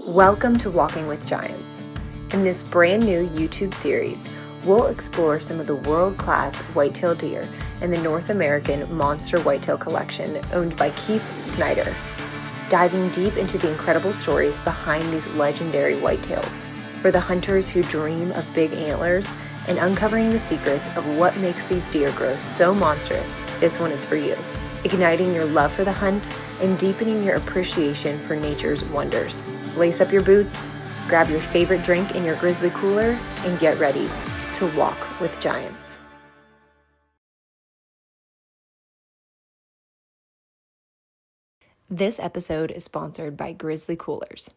Welcome to Walking with Giants. In this brand new YouTube series, we'll explore some of the world-class whitetail deer in the North American Monster Whitetail Collection owned by Keith Snyder, diving deep into the incredible stories behind these legendary whitetails, for the hunters who dream of big antlers, and uncovering the secrets of what makes these deer grow so monstrous. This one is for you, igniting your love for the hunt and deepening your appreciation for nature's wonders. Lace up your boots, grab your favorite drink in your grizzly cooler, and get ready to walk with giants. This episode is sponsored by Grizzly Coolers.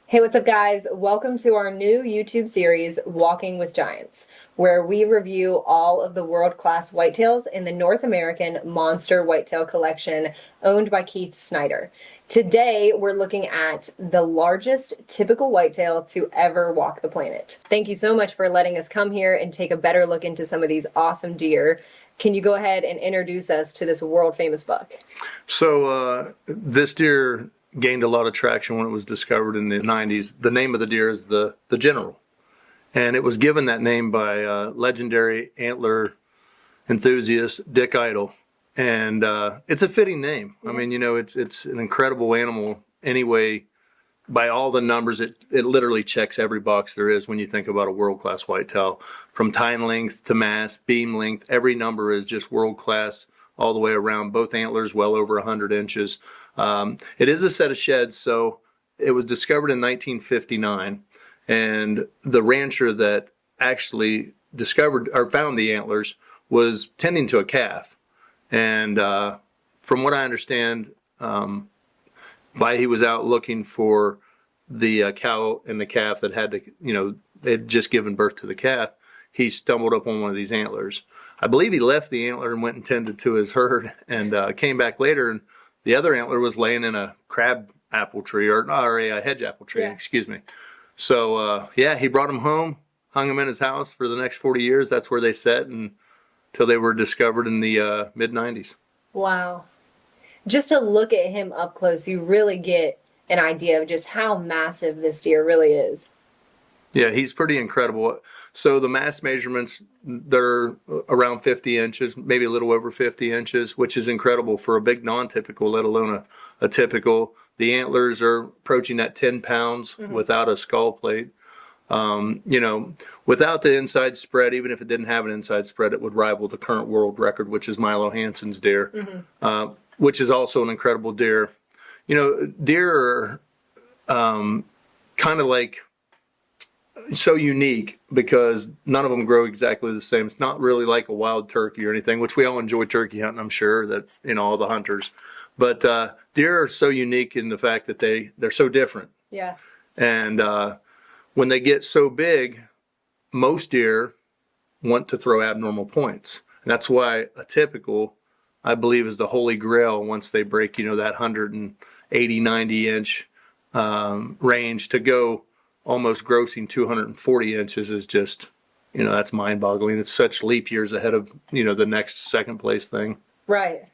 Hey, what's up, guys? Welcome to our new YouTube series, Walking with Giants, where we review all of the world-class whitetails in the North American Monster Whitetail Collection owned by Keith Snyder. Today, we're looking at the largest typical whitetail to ever walk the planet. Thank you so much for letting us come here and take a better look into some of these awesome deer. Can you go ahead and introduce us to this world-famous buck? So this deer gained a lot of traction when it was discovered in the 90s. The name of the deer is the General. And it was given that name by legendary antler enthusiast Dick Idle. And it's a fitting name. I mean, you know, it's an incredible animal anyway. By all the numbers, it literally checks every box there is when you think about a world-class whitetail. From tine length to mass, beam length, every number is just world-class all the way around. Both antlers well over 100 inches. It is a set of sheds, so it was discovered in 1959. And the rancher that actually discovered or found the antlers was tending to a calf. And from what I understand, while he was out looking for the cow and the calf that had they'd just given birth to the calf, he stumbled upon one of these antlers. I believe he left the antler and went and tended to his herd and came back later, and the other antler was laying in a crab apple tree or a hedge apple tree, excuse me. So he brought him home, hung him in his house for the next 40 years. That's where they sat until they were discovered in the mid-90s. Wow. Just to look at him up close, you really get an idea of just how massive this deer really is. Yeah, he's pretty incredible. So the mass measurements, they're around 50 inches, maybe a little over 50 inches, which is incredible for a big non-typical, let alone a typical. The antlers are approaching that 10 pounds without a skull plate. Without the inside spread, even if it didn't have an inside spread, it would rival the current world record, which is Milo Hansen's deer, which is also an incredible deer. You know, deer are kind of like so unique because none of them grow exactly the same. It's not really like a wild turkey or anything, which we all enjoy turkey hunting, I'm sure, that, all the hunters. But deer are so unique in the fact that they're so different. Yeah. And when they get so big, most deer want to throw abnormal points. And that's why a typical, I believe, is the holy grail once they break, that 180, 90 inch range. To go almost grossing 240 inches is just, that's mind boggling. It's such leap years ahead of, the next second place thing. Right.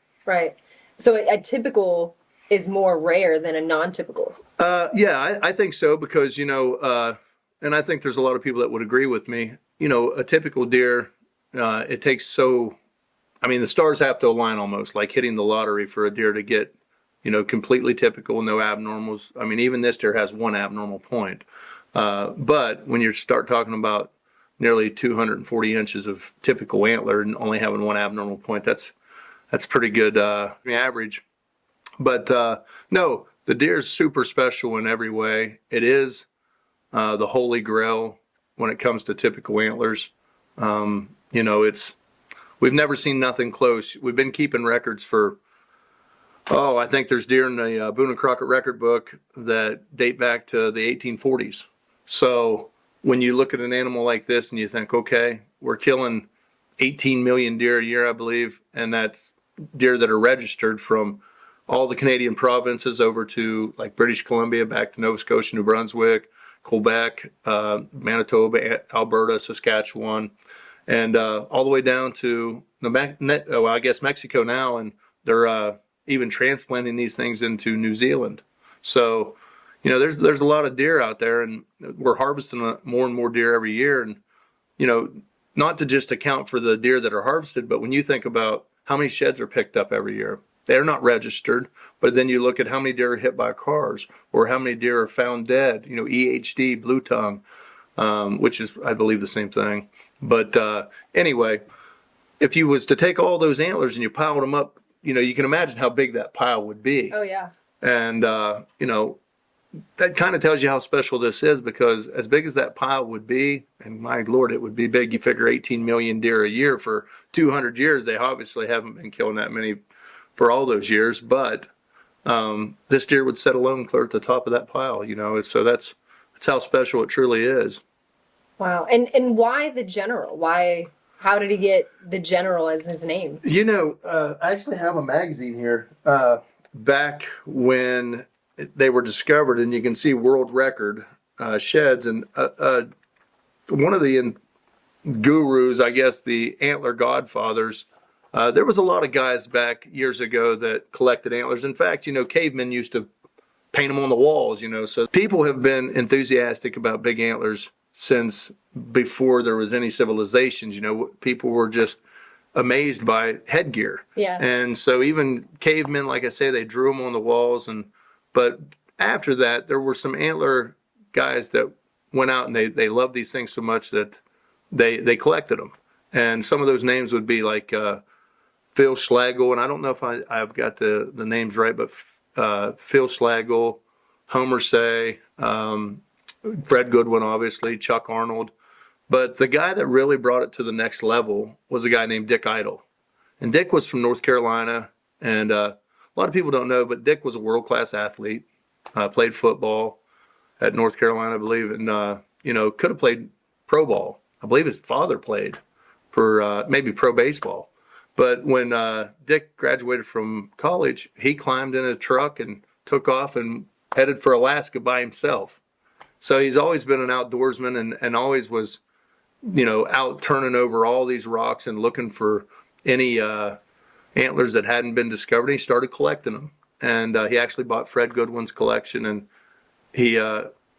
So a typical is more rare than a non-typical. I think so because, and I think there's a lot of people that would agree with me. A typical deer, it takes the stars have to align almost, like hitting the lottery for a deer to get, completely typical, no abnormals. I mean, even this deer has one abnormal point. But when you start talking about nearly 240 inches of typical antler and only having one abnormal point, that's pretty good average. But no, the deer is super special in every way. It is the holy grail when it comes to typical antlers. We've never seen nothing close. We've been keeping records for, I think there's deer in the Boone and Crockett record book that date back to the 1840s. So when you look at an animal like this and you think, okay, we're killing 18 million deer a year, I believe, and that's deer that are registered from all the Canadian provinces over to like British Columbia, back to Nova Scotia, New Brunswick, Quebec, Manitoba, Alberta, Saskatchewan, and all the way down to Mexico now, and they're even transplanting these things into New Zealand. So, there's a lot of deer out there, and we're harvesting more and more deer every year. And, not to just account for the deer that are harvested, but when you think about how many sheds are picked up every year, they're not registered. But then you look at how many deer are hit by cars, or how many deer are found dead, EHD, blue tongue, which is, I believe, the same thing. But anyway, if you was to take all those antlers and you piled them up, you can imagine how big that pile would be. Oh, yeah. And, that kind of tells you how special this is, because as big as that pile would be, and my Lord, it would be big. You figure 18 million deer a year for 200 years. They obviously haven't been killing that many for all those years, but this deer would sit alone clear at the top of that pile, so that's how special it truly is. Wow. And why the General? How did he get the General as his name? I actually have a magazine here back when they were discovered, and you can see world record sheds. And one of the gurus, I guess, the antler godfathers, there was a lot of guys back years ago that collected antlers. In fact, cavemen used to paint them on the walls, so people have been enthusiastic about big antlers since before there was any civilizations. People were just amazed by headgear. Yeah. And so even cavemen, like I say, they drew them on the walls. But after that, there were some antler guys that went out and they loved these things so much that they collected them. And some of those names would be like Phil Schlegel, and I don't know if I've got the names right, but Phil Schlegel, Homer Say, Fred Goodwin, obviously, Chuck Arnold. But the guy that really brought it to the next level was a guy named Dick Idle. And Dick was from North Carolina, and a lot of people don't know, but Dick was a world-class athlete, played football at North Carolina, I believe, and, could have played pro ball. I believe his father played for maybe pro baseball. But when Dick graduated from college, he climbed in a truck and took off and headed for Alaska by himself. So he's always been an outdoorsman and always was, out turning over all these rocks and looking for any antlers that hadn't been discovered. He started collecting them. And he actually bought Fred Goodwin's collection, and he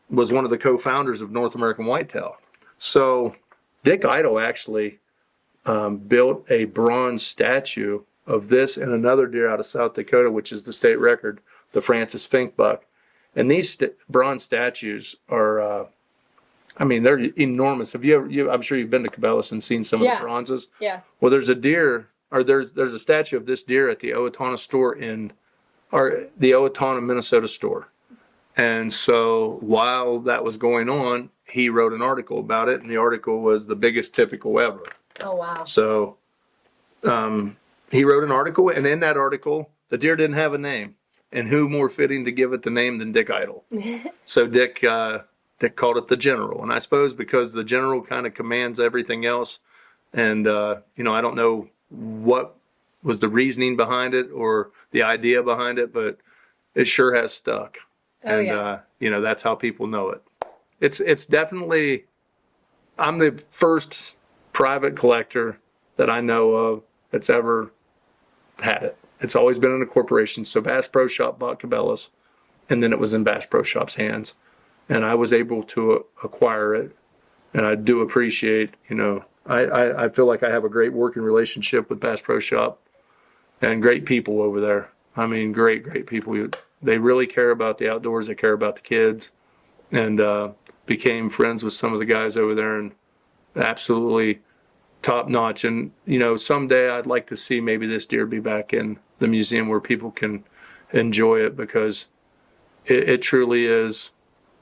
was one of the co-founders of North American Whitetail. So Dick Idle actually built a bronze statue of this and another deer out of South Dakota, which is the state record, the Francis Fink buck. And these bronze statues are, they're enormous. Have you ever? I'm sure you've been to Cabela's and seen some of the bronzes. Yeah. Well, there's a deer, or there's a statue of this deer at the Owatonna store the Owatonna, Minnesota store. And so while that was going on, he wrote an article about it, and the article was the biggest typical ever. Oh, wow. So he wrote an article, and in that article, the deer didn't have a name. And who more fitting to give it the name than Dick Idle? So Dick called it the General. And I suppose because the General kind of commands everything else, and, I don't know what was the reasoning behind it or the idea behind it, but it sure has stuck. Oh, and, yeah. That's how people know it. It's definitely, I'm the first private collector that I know of that's ever had it. It's always been in a corporation. So Bass Pro Shop bought Cabela's, and then it was in Bass Pro Shop's hands. And I was able to acquire it. And I do appreciate, I feel like I have a great working relationship with Bass Pro Shop and great people over there. I mean, great people. They really care about the outdoors. They care about the kids, and became friends with some of the guys over there, and absolutely top notch. And, someday I'd like to see maybe this deer be back in the museum where people can enjoy it, because it truly is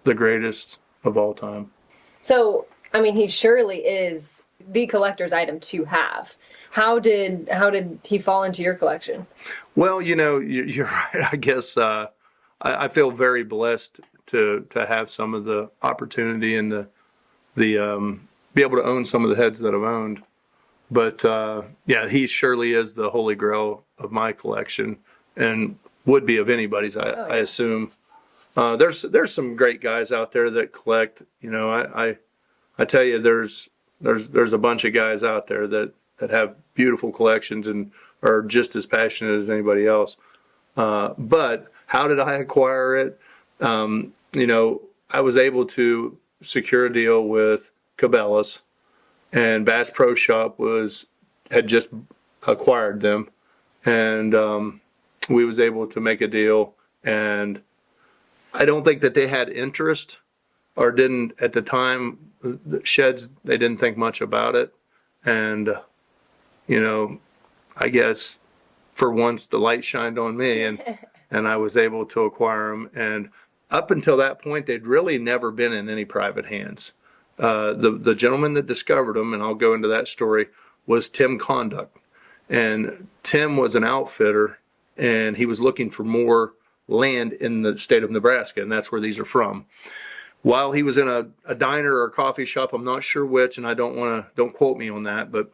the greatest of all time. So, he surely is the collector's item to have. How did he fall into your collection? Well, you're right. I guess I feel very blessed to have some of the opportunity and the be able to own some of the heads that I've owned. But he surely is the holy grail of my collection, and would be of anybody's. I assume. There's some great guys out there that collect. I tell you, there's a bunch of guys out there that have beautiful collections and are just as passionate as anybody else. But how did I acquire it? I was able to secure a deal with Cabela's, and Bass Pro Shop had just acquired them, and we was able to make a deal. And I don't think that they had interest, or didn't at the time. The sheds, they didn't think much about it, and I guess for once the light shined on me, and I was able to acquire them. And up until that point, they'd really never been in any private hands. The gentleman that discovered them, and I'll go into that story, was Tim Conduct. And Tim was an outfitter, and he was looking for more land in the state of Nebraska, and that's where these are from. While he was in a diner or a coffee shop, I'm not sure which, and don't quote me on that, but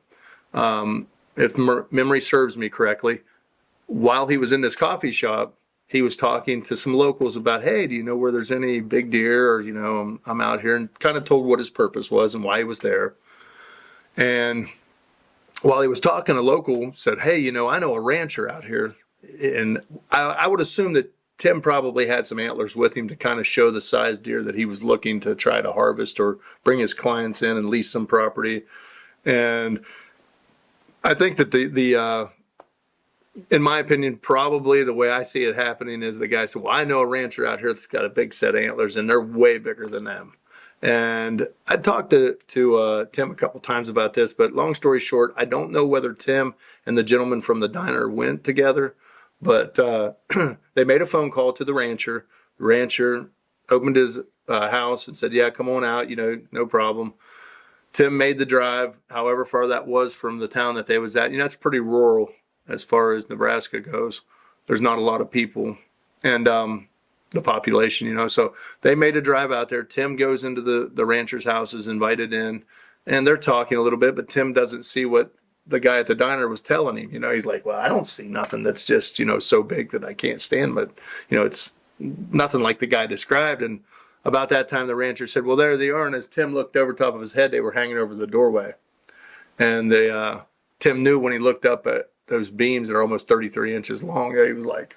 if memory serves me correctly, while he was in this coffee shop, he was talking to some locals about, hey, do you know where there's any big deer? Or, I'm out here, and kind of told what his purpose was and why he was there. And while he was talking, a local said, hey, I know a rancher out here. And I would assume that Tim probably had some antlers with him to kind of show the size deer that he was looking to try to harvest or bring his clients in and lease some property. And I think that in my opinion, probably the way I see it happening is the guy said, well, I know a rancher out here that's got a big set of antlers, and they're way bigger than them. And I talked to Tim a couple times about this, but long story short, I don't know whether Tim and the gentleman from the diner went together, but they made a phone call to the rancher. The rancher opened his house and said, yeah, come on out, no problem. Tim made the drive, however far that was from the town that they was at. It's pretty rural as far as Nebraska goes. There's not a lot of people, and the population, so they made a drive out there. Tim goes into the rancher's house, is invited in, and they're talking a little bit, but Tim doesn't see what the guy at the diner was telling him. He's like, well, I don't see nothing that's just, so big that I can't stand, but, it's nothing like the guy described. And about that time, the rancher said, well, there they are. And as Tim looked over top of his head, they were hanging over the doorway. And Tim knew when he looked up at those beams that are almost 33 inches long, he was like,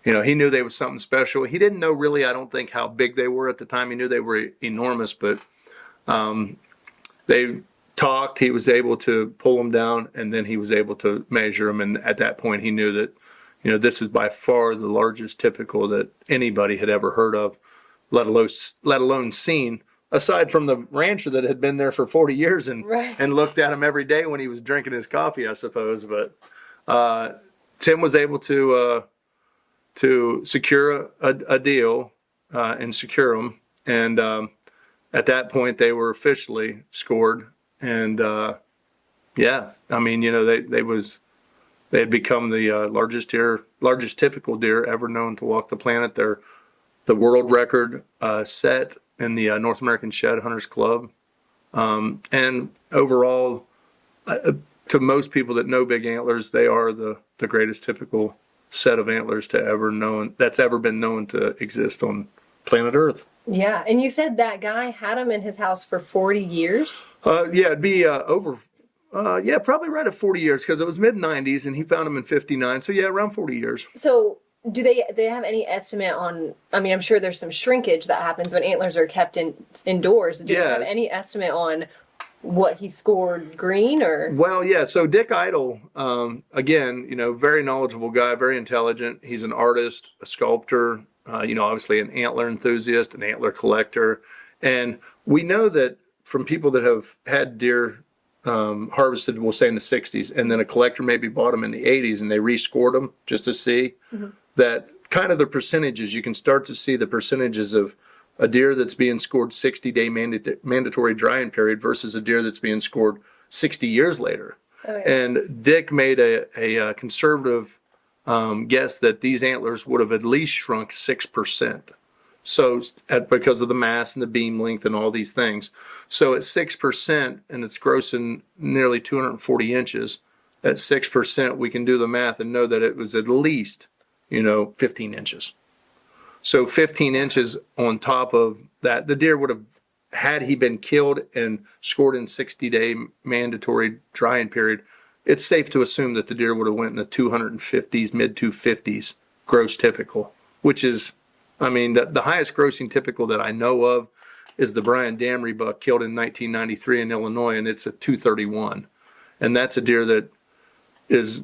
he knew they was something special. He didn't know really, I don't think, how big they were at the time. He knew they were enormous, but they talked. He was able to pull them down, and then he was able to measure them. And at that point, he knew that, this is by far the largest typical that anybody had ever heard of, let alone seen, aside from the rancher that had been there for 40 years and looked at him every day when he was drinking his coffee, I suppose. But Tim was able to secure a deal and secure them. And at that point, they were officially scored. And they had become the largest typical deer ever known to walk the planet. They're the world record set in the North American Shed Hunters Club. And overall, to most people that know big antlers, they are the greatest typical set of antlers that's ever been known to exist on planet Earth. Yeah, and you said that guy had them in his house for 40 years? It'd be probably right at 40 years, because it was mid-90s and he found them in 59. So yeah, around 40 years. So do they have any estimate on, I'm sure there's some shrinkage that happens when antlers are kept indoors. Do they have any estimate on what he scored green or? Well, yeah. So Dick Idle, again, very knowledgeable guy, very intelligent. He's an artist, a sculptor, obviously an antler enthusiast, an antler collector. And we know that from people that have had deer harvested, we'll say in the 60s, and then a collector maybe bought them in the 80s and they rescored them just to see that kind of the percentages. You can start to see the percentages of a deer that's being scored 60-day mandatory drying period versus a deer that's being scored 60 years later. Okay. And Dick made a conservative guess that these antlers would have at least shrunk 6%. So because of the mass and the beam length and all these things. So at 6%, and it's grossing nearly 240 inches, at 6%, we can do the math and know that it was at least, 15 inches. So 15 inches on top of that, the deer would have, had he been killed and scored in 60-day mandatory drying period, it's safe to assume that the deer would have went in the 250s, mid-250s gross typical, which is, I mean, the highest grossing typical that I know of is the Brian Damry buck killed in 1993 in Illinois, and it's a 231. And that's a deer that is,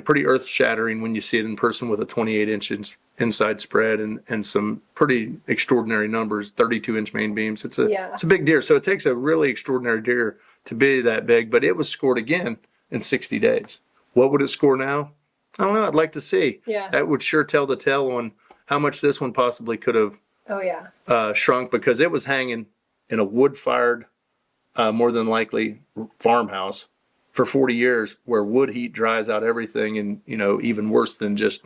pretty earth shattering when you see it in person with a 28-inch inside spread and some pretty extraordinary numbers, 32-inch main beams. It's a big deer. So it takes a really extraordinary deer to be that big, but it was scored again in 60 days. What would it score now? I don't know. I'd like to see. Yeah. That would sure tell the tale on how much this one possibly could have shrunk, because it was hanging in a wood-fired, more than likely, farmhouse for 40 years, where wood heat dries out everything, and even worse than just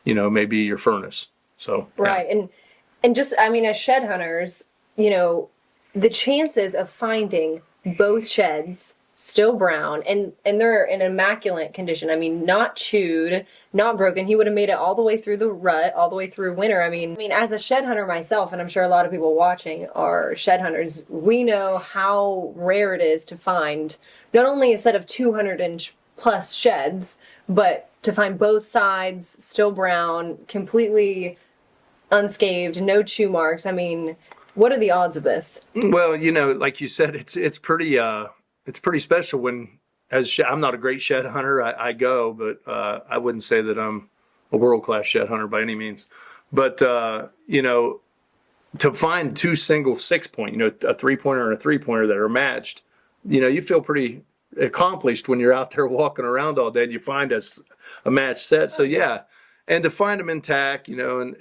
maybe your furnace. So right. And just, I mean, as shed hunters, the chances of finding both sheds still brown and they're in immaculate condition. I mean, not chewed, not broken. He would have made it all the way through the rut, all the way through winter. I mean, as a shed hunter myself, and I'm sure a lot of people watching are shed hunters, we know how rare it is to find not only a set of 200-inch plus sheds, but to find both sides still brown, completely unscathed, no chew marks. I mean, what are the odds of this? Well, like you said, it's pretty special when, I'm not a great shed hunter. I go, but I wouldn't say that I'm a world-class shed hunter by any means. But, to find two single 6-point, a 3-pointer and a 3-pointer that are matched, you feel pretty accomplished when you're out there walking around all day and you find a matched set. So, yeah. And to find them intact, and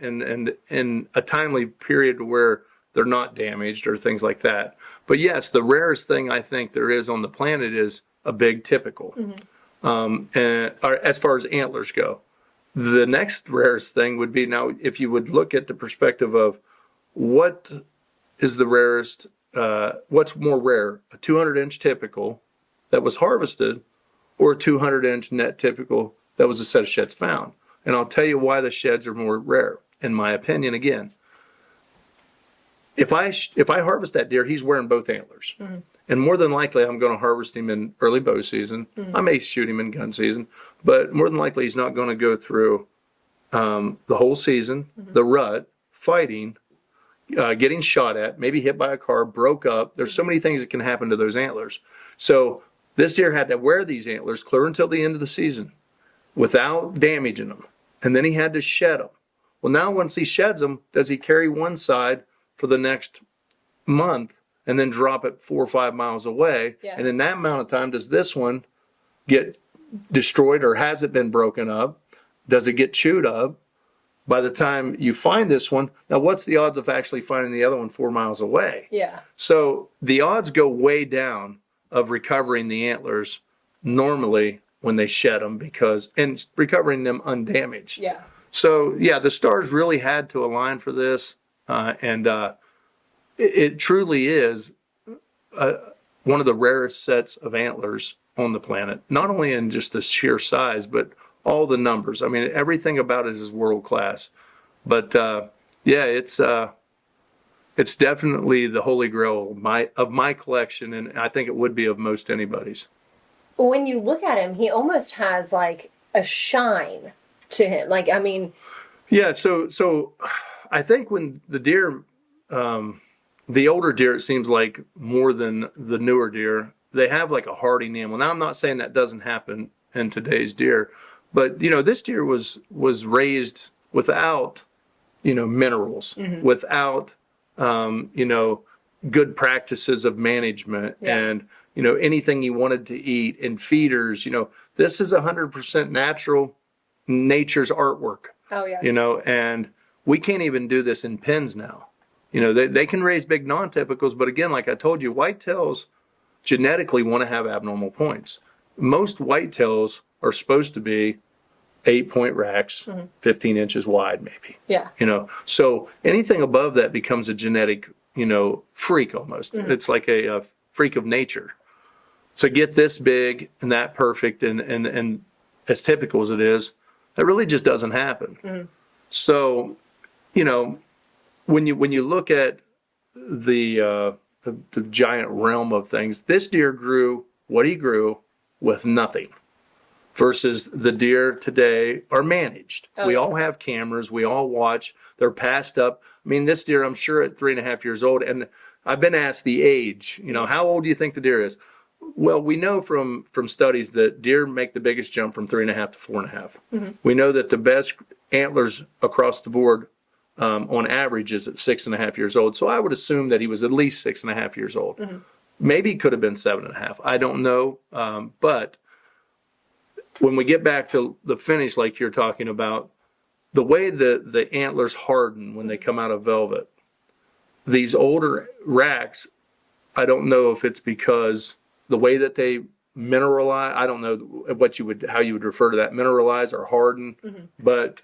in a timely period where they're not damaged or things like that. But yes, the rarest thing I think there is on the planet is a big typical. And as far as antlers go, the next rarest thing would be, now if you would look at the perspective of what is the rarest, what's more rare, a 200-inch typical that was harvested or a 200-inch net typical that was a set of sheds found. And I'll tell you why the sheds are more rare, in my opinion. Again, if I harvest that deer, he's wearing both antlers. And more than likely, I'm going to harvest him in early bow season. I may shoot him in gun season, but more than likely, he's not going to go through the whole season, the rut, fighting, getting shot at, maybe hit by a car, broke up. There's so many things that can happen to those antlers. So this deer had to wear these antlers clear until the end of the season without damaging them. And then he had to shed them. Well, now once he sheds them, does he carry one side for the next month and then drop it 4 or 5 miles away? Yeah. And in that amount of time, does this one get destroyed, or has it been broken up? Does it get chewed up? By the time you find this one, now what's the odds of actually finding the other one 4 miles away? Yeah. So the odds go way down of recovering the antlers normally when they shed them, and recovering them undamaged. Yeah. So yeah, the stars really had to align for this. It truly is one of the rarest sets of antlers on the planet, not only in just the sheer size, but all the numbers. I mean, everything about it is world class. But yeah, it's definitely the holy grail of my collection, and I think it would be of most anybody's. When you look at him, he almost has like a shine to him. Like, I mean, yeah. So I think when the deer, the older deer, it seems like more than the newer deer, they have like a hard enamel. Now, I'm not saying that doesn't happen in today's deer, but this deer was raised without, minerals, without, good practices of management, and anything he wanted to eat, and feeders. This is 100% natural, nature's artwork. oh yeah. And we can't even do this in pens now. They can raise big non-typicals, but again, like I told you, whitetails genetically want to have abnormal points. Most whitetails are supposed to be 8-point racks, 15 inches wide, maybe. Yeah. So anything above that becomes a genetic, freak almost. It's like a freak of nature. So get this big and that perfect and as typical as it is, that really just doesn't happen. So, when you look at the giant realm of things, this deer grew what he grew with nothing. versus the deer today are managed. We all have cameras. We all watch. They're passed up. I mean, this deer, I'm sure at 3.5 years old, and I've been asked the age, how old do you think the deer is? Well, we know from studies that deer make the biggest jump from 3.5 to 4.5. We know that the best antlers across the board on average is at 6.5 years old. So I would assume that he was at least 6.5 years old. Maybe he could have been 7.5. I don't know. But when we get back to the finish, like you're talking about, the way the antlers harden when they come out of velvet, these older racks, I don't know if it's because the way that they mineralize, I don't know how you would refer to that, mineralize or harden, but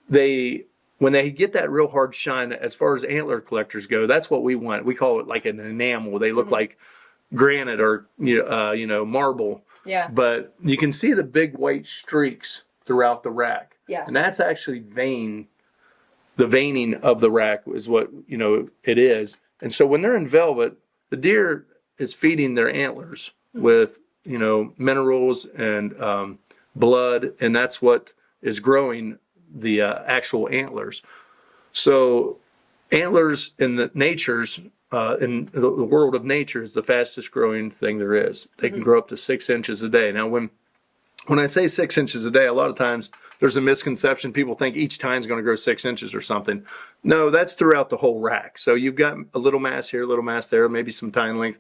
when they get that real hard shine, as far as antler collectors go, that's what we want. We call it like an enamel. They look like granite or marble. Yeah. But you can see the big white streaks throughout the rack. Yeah. And that's actually the veining of the rack is what it is. And so when they're in velvet, the deer is feeding their antlers with minerals and blood, and that's what is growing the actual antlers. So antlers in the world of nature is the fastest growing thing there is. They can grow up to 6 inches a day. Now when I say 6 inches a day, a lot of times there's a misconception. People think each tine is going to grow 6 inches or something. No, that's throughout the whole rack. So you've got a little mass here, a little mass there, maybe some tine length,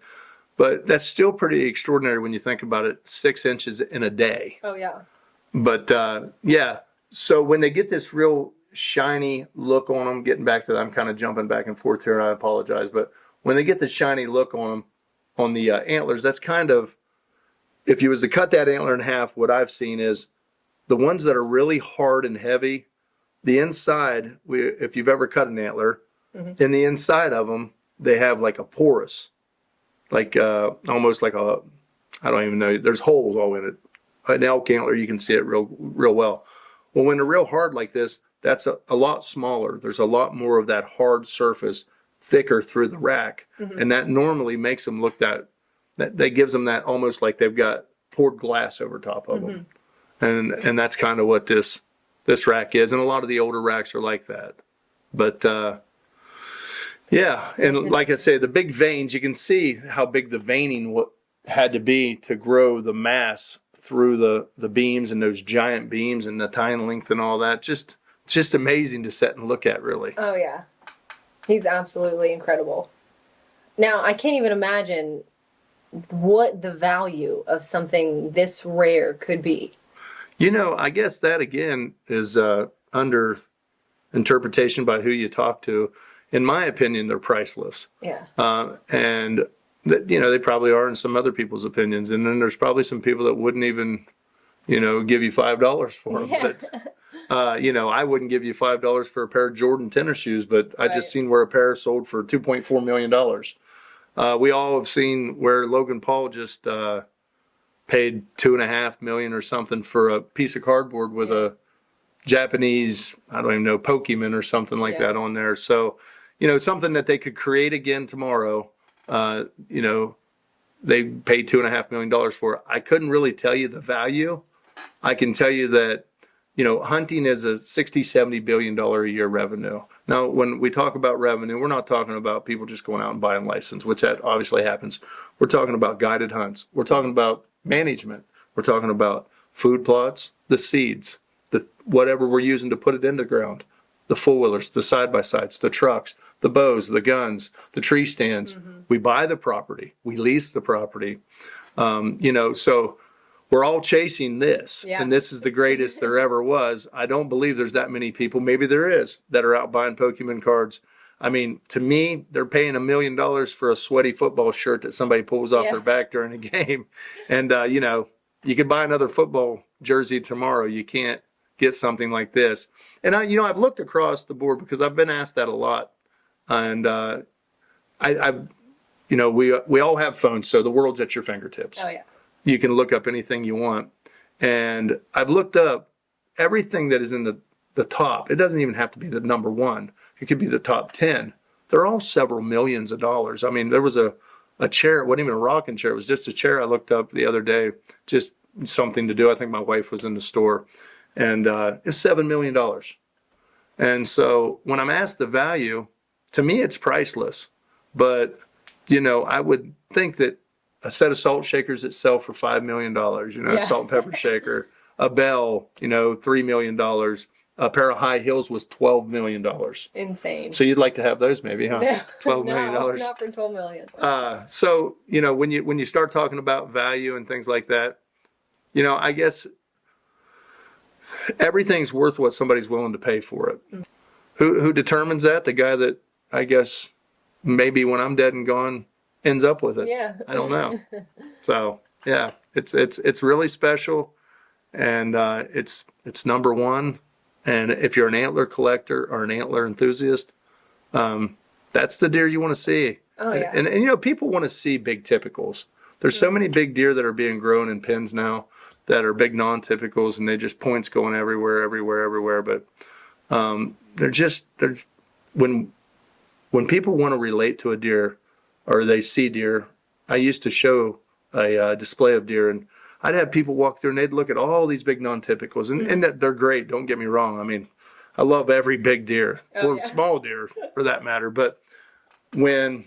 but that's still pretty extraordinary when you think about it. 6 inches in a day. Oh yeah. But yeah. So when they get this real shiny look on them, getting back to that, I'm kind of jumping back and forth here, and I apologize, but when they get the shiny look on them, on the antlers, that's kind of, if you was to cut that antler in half, what I've seen is the ones that are really hard and heavy, the inside, if you've ever cut an antler, in the inside of them, they have like a porous, like almost like I don't even know, there's holes all in it. An elk antler, you can see it real well. Well, when they're real hard like this, that's a lot smaller. There's a lot more of that hard surface, thicker through the rack. And that normally makes them look that gives them that almost like they've got poured glass over top of them. And that's kind of what this rack is. And a lot of the older racks are like that. But yeah, and like I say, the big veins, you can see how big the veining had to be to grow the mass through the beams and those giant beams and the tine length and all that. Just amazing to sit and look at, really. Oh yeah, he's absolutely incredible. Now I can't even imagine what the value of something this rare could be. I guess that again is under interpretation by who you talk to. In my opinion, they're priceless. Yeah. And they probably are in some other people's opinions. And then there's probably some people that wouldn't even, give you $5 for them. Yeah. But, I wouldn't give you $5 for a pair of Jordan tennis shoes, but I just seen where a pair sold for $2.4 million. We all have seen where Logan Paul just paid $2.5 million or something for a piece of cardboard with a Japanese, I don't even know, Pokemon or something like that on there. So, something that they could create again tomorrow. They paid $2.5 million for it. I couldn't really tell you the value. I can tell you that, hunting is a $60-70 billion a year revenue. Now, when we talk about revenue, we're not talking about people just going out and buying license, which that obviously happens. We're talking about guided hunts. We're talking about management. We're talking about food plots, the seeds, whatever we're using to put it in the ground, the four-wheelers, the side-by-sides, the trucks, the bows, the guns, the tree stands. We buy the property. We lease the property. So we're all chasing this. Yeah. And this is the greatest there ever was. I don't believe there's that many people, maybe there is, that are out buying Pokemon cards. I mean, to me, they're paying $1 million for a sweaty football shirt that somebody pulls off their back during a game. And, you could buy another football jersey tomorrow. You can't get something like this. And I've looked across the board because I've been asked that a lot. And we all have phones, so the world's at your fingertips. Oh yeah. You can look up anything you want. And I've looked up everything that is in the top. It doesn't even have to be the number one. It could be the top 10. They're all several millions of dollars. I mean, there was a chair. It wasn't even a rocking chair. It was just a chair I looked up the other day. Just something to do. I think my wife was in the store, and it's $7 million. And so when I'm asked the value, to me, it's priceless. But, I would think that a set of salt shakers that sell for $5 million, a salt and pepper shaker, a bell, $3 million, a pair of high heels was $12 million. Insane. So you'd like to have those maybe, huh? No, $12 million. No, not for $12 million. So, when you start talking about value and things like that, I guess everything's worth what somebody's willing to pay for it. Mm-hmm. Who determines that? The guy that, I guess, maybe when I'm dead and gone ends up with it. Yeah. I don't know. So, yeah, it's really special, and it's number one. And if you're an antler collector or an antler enthusiast, that's the deer you want to see. Oh, yeah. And people want to see big typicals. There's so many big deer that are being grown in pens now that are big non-typicals, and they just points going everywhere. But when people want to relate to a deer or they see deer, I used to show a display of deer, and I'd have people walk through and they'd look at all these big non-typicals, and that they're great. Don't get me wrong. I mean, I love every big deer or small deer for that matter. But when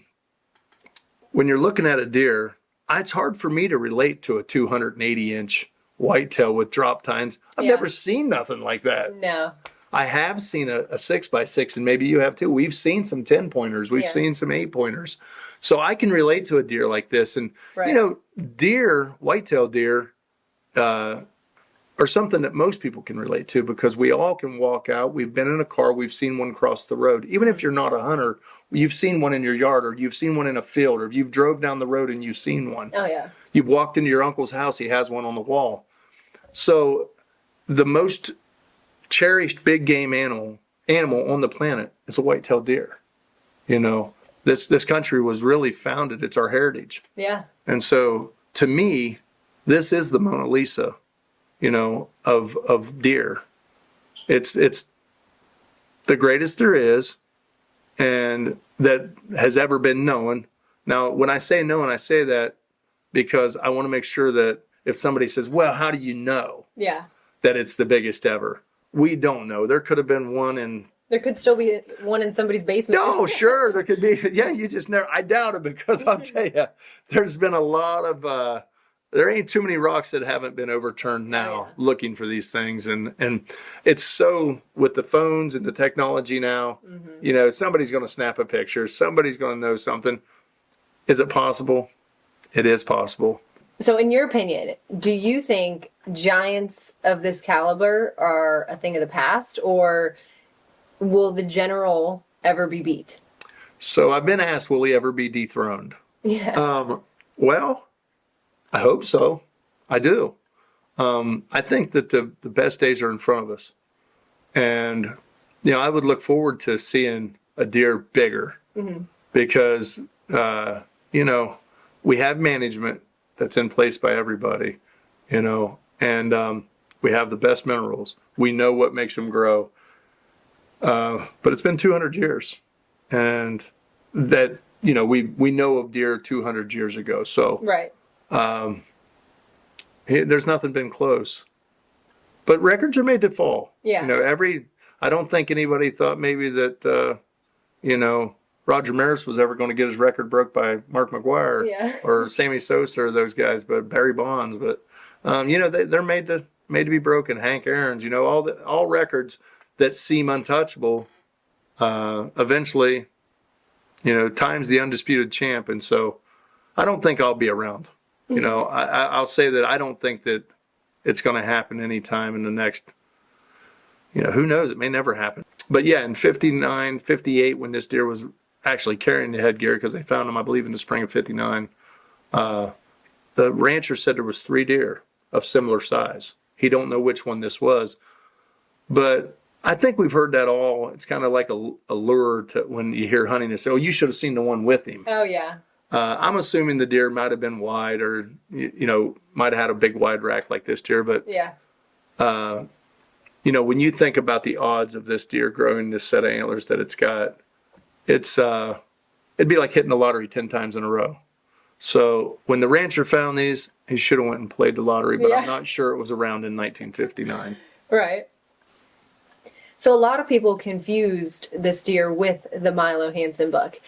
you're looking at a deer, it's hard for me to relate to a 280-inch whitetail with drop tines. I've never seen nothing like that. No. I have seen a 6x6, and maybe you have too. We've seen some 10-pointers. We've seen some 8-pointers. So I can relate to a deer like this. And, deer, whitetail deer, are something that most people can relate to, because we all can walk out. We've been in a car. We've seen one cross the road. Even if you're not a hunter, you've seen one in your yard, or you've seen one in a field, or you've drove down the road and you've seen one. Oh, yeah. You've walked into your uncle's house. He has one on the wall. So the most cherished big game animal on the planet is a whitetail deer. This country was really founded. It's our heritage. Yeah. And so to me, this is the Mona Lisa, of deer. It's the greatest there is, and that has ever been known. Now, when I say known, I say that because I want to make sure that if somebody says, well, how do you know that it's the biggest ever? We don't know. There could have been one in... There could still be one in somebody's basement. No, sure. There could be. Yeah, you just never... I doubt it, because I'll tell you, there's been a lot of... there ain't too many rocks that haven't been overturned now looking for these things. And it's so... With the phones and the technology now, somebody's going to snap a picture. Somebody's going to know something. Is it possible? It is possible. So in your opinion, do you think giants of this caliber are a thing of the past, or will the general ever be beat? So I've been asked, will he ever be dethroned? Yeah. Well, I hope so. I do. I think that the best days are in front of us. And, I would look forward to seeing a deer bigger, because, we have management that's in place by everybody, and we have the best minerals. We know what makes them grow. But it's been 200 years, and that, we know of deer 200 years ago. So there's nothing been close, but records are made to fall. Yeah. I don't think anybody thought maybe that, Roger Maris was ever going to get his record broke by Mark McGuire or Sammy Sosa or those guys, but Barry Bonds. But they're made to be broken. Hank Aaron's, all records that seem untouchable. Eventually, time's the undisputed champ, and so I don't think I'll be around. I'll say that I don't think that it's going to happen anytime in the next. Who knows? It may never happen. But yeah, in 59, 58, when this deer was actually carrying the headgear, because they found him, I believe, in the spring of 59. The rancher said there was 3 deer of similar size. He don't know which one this was, but I think we've heard that all. It's kind of like a lure to when you hear hunting and say, "Oh, you should have seen the one with him." Oh yeah. I'm assuming the deer might have been wide, or might have had a big wide rack like this deer, but when you think about the odds of this deer growing this set of antlers that it's got, it'd be like hitting the lottery 10 times in a row. So when the rancher found these, he should have went and played the lottery, but Yeah. I'm not sure it was around in 1959. Right. So a lot of people confused this deer with the Milo Hansen buck.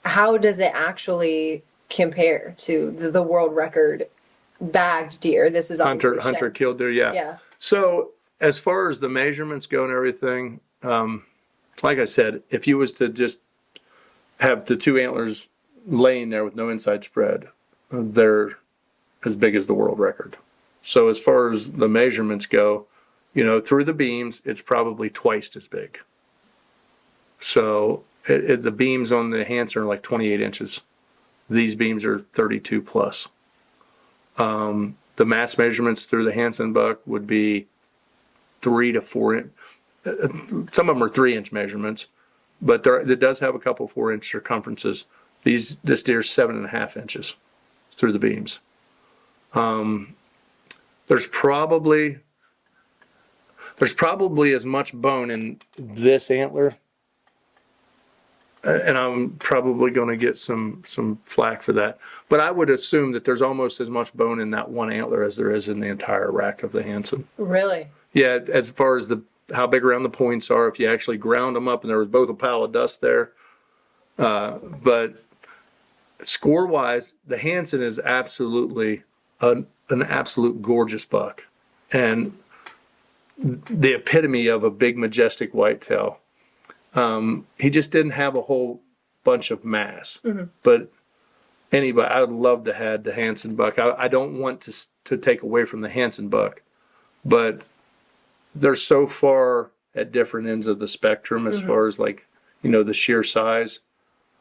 How does it actually compare to the world record bagged deer? This is obviously Hunter shed. killed deer, yeah. Yeah. So as far as the measurements go and everything, like I said, if you was to just have the two antlers laying there with no inside spread, they're as big as the world record. So as far as the measurements go, through the beams, it's probably twice as big. So the beams on the Hansen are like 28 inches. These beams are 32 plus. The mass measurements through the Hansen buck would be 3 to 4 inch. Some of them are 3-inch measurements, but it does have a couple 4-inch circumferences. This deer is 7.5 inches through the beams. There's probably as much bone in this antler, and I'm probably going to get some flack for that. But I would assume that there's almost as much bone in that one antler as there is in the entire rack of the Hansen. Really? Yeah, as far as how big around the points are, if you actually ground them up, and there was both a pile of dust there. But score-wise, the Hansen is absolutely an absolute gorgeous buck, and the epitome of a big, majestic whitetail. He just didn't have a whole bunch of mass. Mm-hmm. But anybody, I would love to have the Hansen buck. I don't want to take away from the Hansen buck, but they're so far at different ends of the spectrum as far as the sheer size.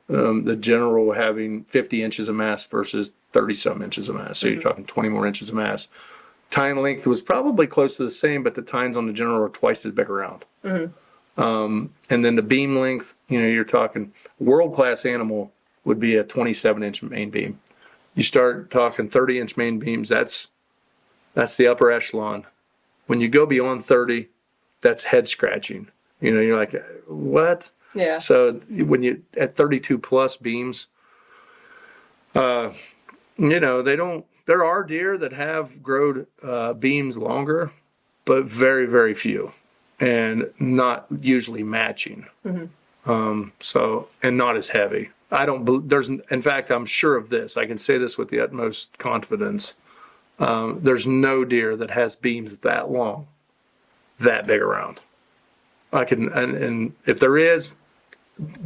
The general having 50 inches of mass versus 30 some inches of mass. So you're talking 20 more inches of mass. Tine length was probably close to the same, but the tines on the general are twice as big around. And then the beam length, you're talking world-class animal would be a 27-inch main beam. You start talking 30-inch main beams, that's the upper echelon. When you go beyond 30, that's head scratching. You're like, what? Yeah. So when you at 32 plus beams, they don't. There are deer that have growed beams longer, but very, very few, and not usually matching. So and not as heavy. In fact, I'm sure of this. I can say this with the utmost confidence. There's no deer that has beams that long, that big around. I can, and if there is,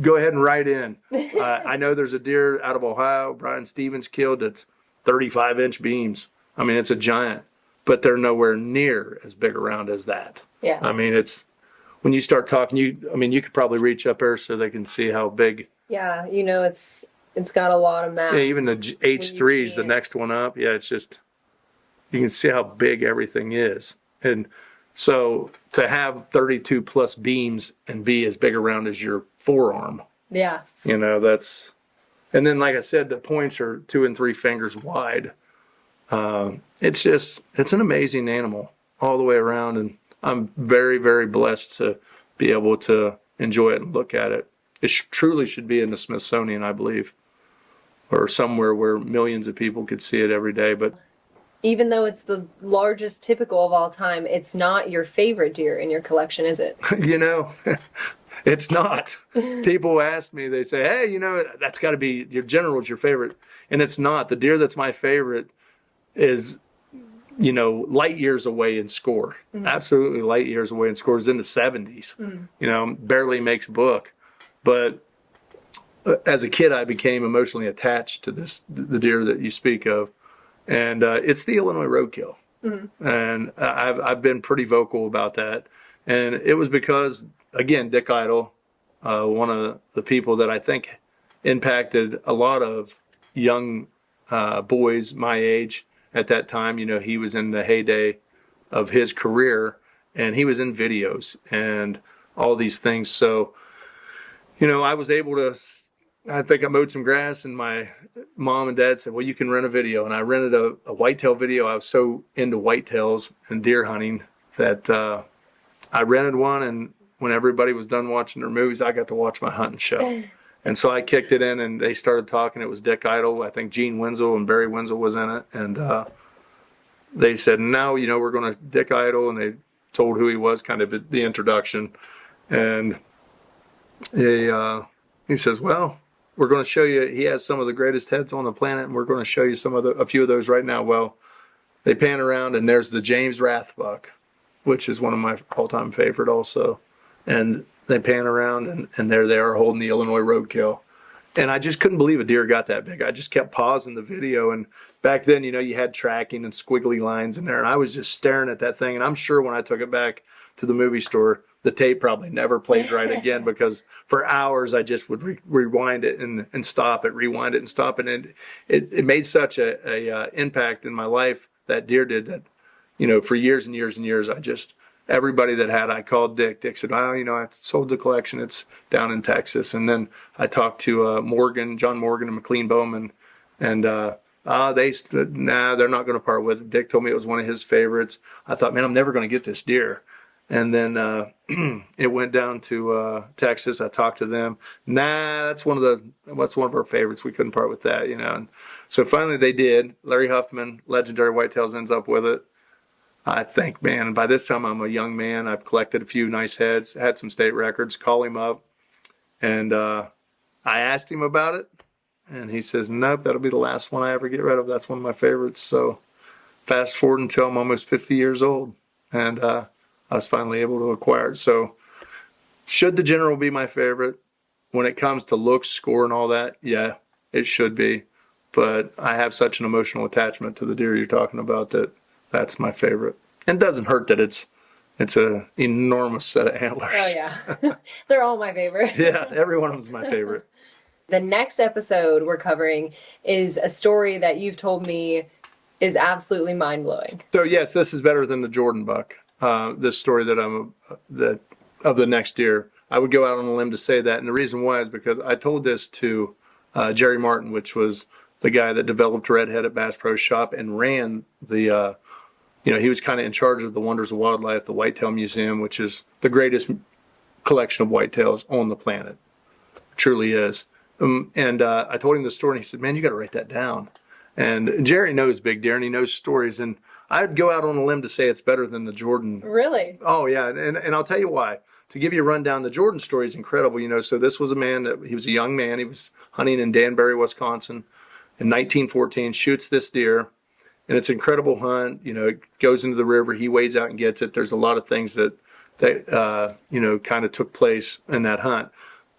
go ahead and write in. I know there's a deer out of Ohio, Brian Stevens killed, that's 35-inch beams. I mean, it's a giant, but they're nowhere near as big around as that. Yeah. I mean, it's, when you start talking, you could probably reach up there so they can see how big. Yeah, it's got a lot of mass. Yeah, even the H3 is the next one up. Yeah, it's just, you can see how big everything is. And so to have 32 plus beams and be as big around as your forearm. Yeah. That's, and then like I said, the points are 2 and 3 fingers wide. It's an amazing animal all the way around. And I'm very, very blessed to be able to enjoy it and look at it. It truly should be in the Smithsonian, I believe, or somewhere where millions of people could see it every day. But even though it's the largest typical of all time, it's not your favorite deer in your collection, is it? It's not. People ask me, they say, hey, that's got to be, your general's your favorite. And it's not. The deer that's my favorite is, light years away in score. Mm-hmm. Absolutely light years away in score. It's in the 70s. Mm-hmm. Barely makes book. But as a kid, I became emotionally attached to the deer that you speak of. And it's the Illinois roadkill. Mm-hmm. And I've been pretty vocal about that. And it was because, again, Dick Idle, one of the people that I think impacted a lot of young boys my age at that time. He was in the heyday of his career, and he was in videos and all these things. So, I was able to, I think I mowed some grass, and my mom and dad said, well, you can rent a video. And I rented a whitetail video. I was so into whitetails and deer hunting that I rented one, and when everybody was done watching their movies, I got to watch my hunting show. And so I kicked it in, and they started talking. It was Dick Idle. I think Gene Wenzel and Barry Wenzel was in it. And they said, no, we're going to Dick Idle. And they told who he was, kind of the introduction. And he says, well, we're going to show you, he has some of the greatest heads on the planet, and we're going to show you a few of those right now. Well, they pan around, and there's the James Rathbuck, which is one of my all-time favorite also. And they pan around, and there they are holding the Illinois roadkill. And I just couldn't believe a deer got that big. I just kept pausing the video. And back then, you had tracking and squiggly lines in there. And I was just staring at that thing. And I'm sure when I took it back to the movie store, the tape probably never played right again, because for hours I just would rewind it and stop it, rewind it and stop it. And it made such a impact in my life, that deer did, that, for years and years and years, everybody that had, I called Dick. Dick said, I sold the collection. It's down in Texas. And then I talked to John Morgan and McLean Bowman, and they're not going to part with it. Dick told me it was one of his favorites. I thought, man, I'm never going to get this deer. And then it went down to Texas. I talked to them. That's one of our favorites. We couldn't part with that, And so finally they did. Larry Huffman, legendary Whitetails, ends up with it. I think, man, by this time I'm a young man. I've collected a few nice heads, had some state records. Call him up, and I asked him about it, and he says, nope, that'll be the last one I ever get rid of. That's one of my favorites. So fast forward until I'm almost 50 years old, and I was finally able to acquire it. So should the General be my favorite? When it comes to looks, score, and all that, yeah, it should be. But I have such an emotional attachment to the deer you're talking about that's my favorite. And it doesn't hurt that it's an enormous set of antlers. Oh, yeah. They're all my favorite. Yeah, every one of them is my favorite. The next episode we're covering is a story that you've told me is absolutely mind-blowing. So, yes, this is better than the Jordan buck. This story that of the next deer. I would go out on a limb to say that. And the reason why is because I told this to Jerry Martin, which was the guy that developed Redhead at Bass Pro Shop and ran the he was kind of in charge of the Wonders of Wildlife, the Whitetail Museum, which is the greatest collection of whitetails on the planet. It truly is. And I told him the story, and he said, man, you got to write that down. And Jerry knows big deer, and he knows stories. And I'd go out on a limb to say it's better than the Jordan. Really? Oh, yeah. And I'll tell you why. To give you a rundown, the Jordan story is incredible. So this was a man he was a young man. He was hunting in Danbury, Wisconsin in 1914, shoots this deer. And it's an incredible hunt. It goes into the river. He wades out and gets it. There's a lot of things that kind of took place in that hunt.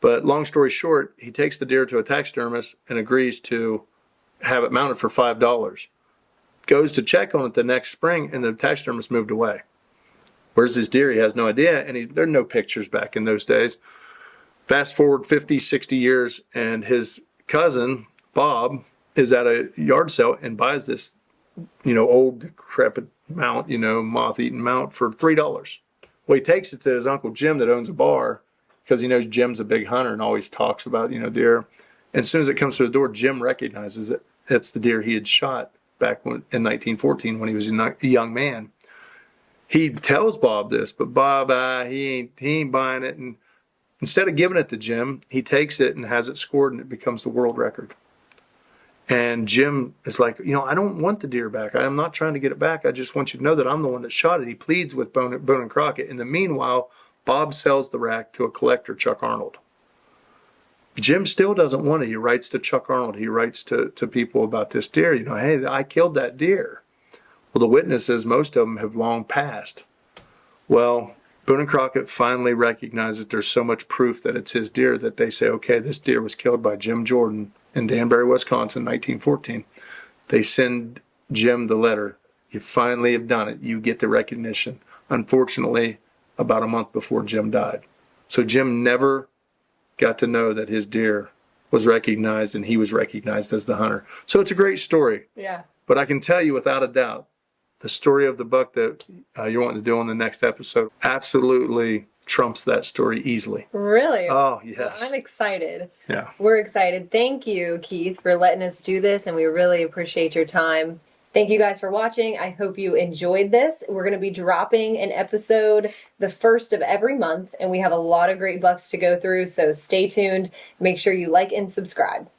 But long story short, he takes the deer to a taxidermist and agrees to have it mounted for $5. Goes to check on it the next spring, and the taxidermist moved away. Where's his deer? He has no idea. And there are no pictures back in those days. Fast forward 50, 60 years, and his cousin, Bob, is at a yard sale and buys this old decrepit mount, moth-eaten mount for $3. Well, he takes it to his Uncle Jim that owns a bar, because he knows Jim's a big hunter and always talks about, deer. And as soon as it comes to the door, Jim recognizes it. It's the deer he had shot back in 1914 when he was a young man. He tells Bob this, but Bob, he ain't buying it. And instead of giving it to Jim, he takes it and has it scored, and it becomes the world record. And Jim is like, I don't want the deer back. I'm not trying to get it back. I just want you to know that I'm the one that shot it. He pleads with Bone and Crockett. In the meanwhile, Bob sells the rack to a collector, Chuck Arnold. Jim still doesn't want it. He writes to Chuck Arnold. He writes to people about this deer. Hey, I killed that deer. Well, the witnesses, most of them have long passed. Well, Boone and Crockett finally recognizes there's so much proof that it's his deer that they say, okay, this deer was killed by Jim Jordan in Danbury, Wisconsin, 1914. They send Jim the letter. You finally have done it. You get the recognition. Unfortunately, about a month before Jim died. So Jim never got to know that his deer was recognized, and he was recognized as the hunter. So it's a great story. Yeah. But I can tell you without a doubt, the story of the buck that you're wanting to do on the next episode absolutely trumps that story easily. Really? Oh, yes. Well, I'm excited. Yeah. We're excited. Thank you, Keith, for letting us do this, and we really appreciate your time. Thank you guys for watching. I hope you enjoyed this. We're going to be dropping an episode the first of every month, and we have a lot of great bucks to go through, so stay tuned. Make sure you like and subscribe.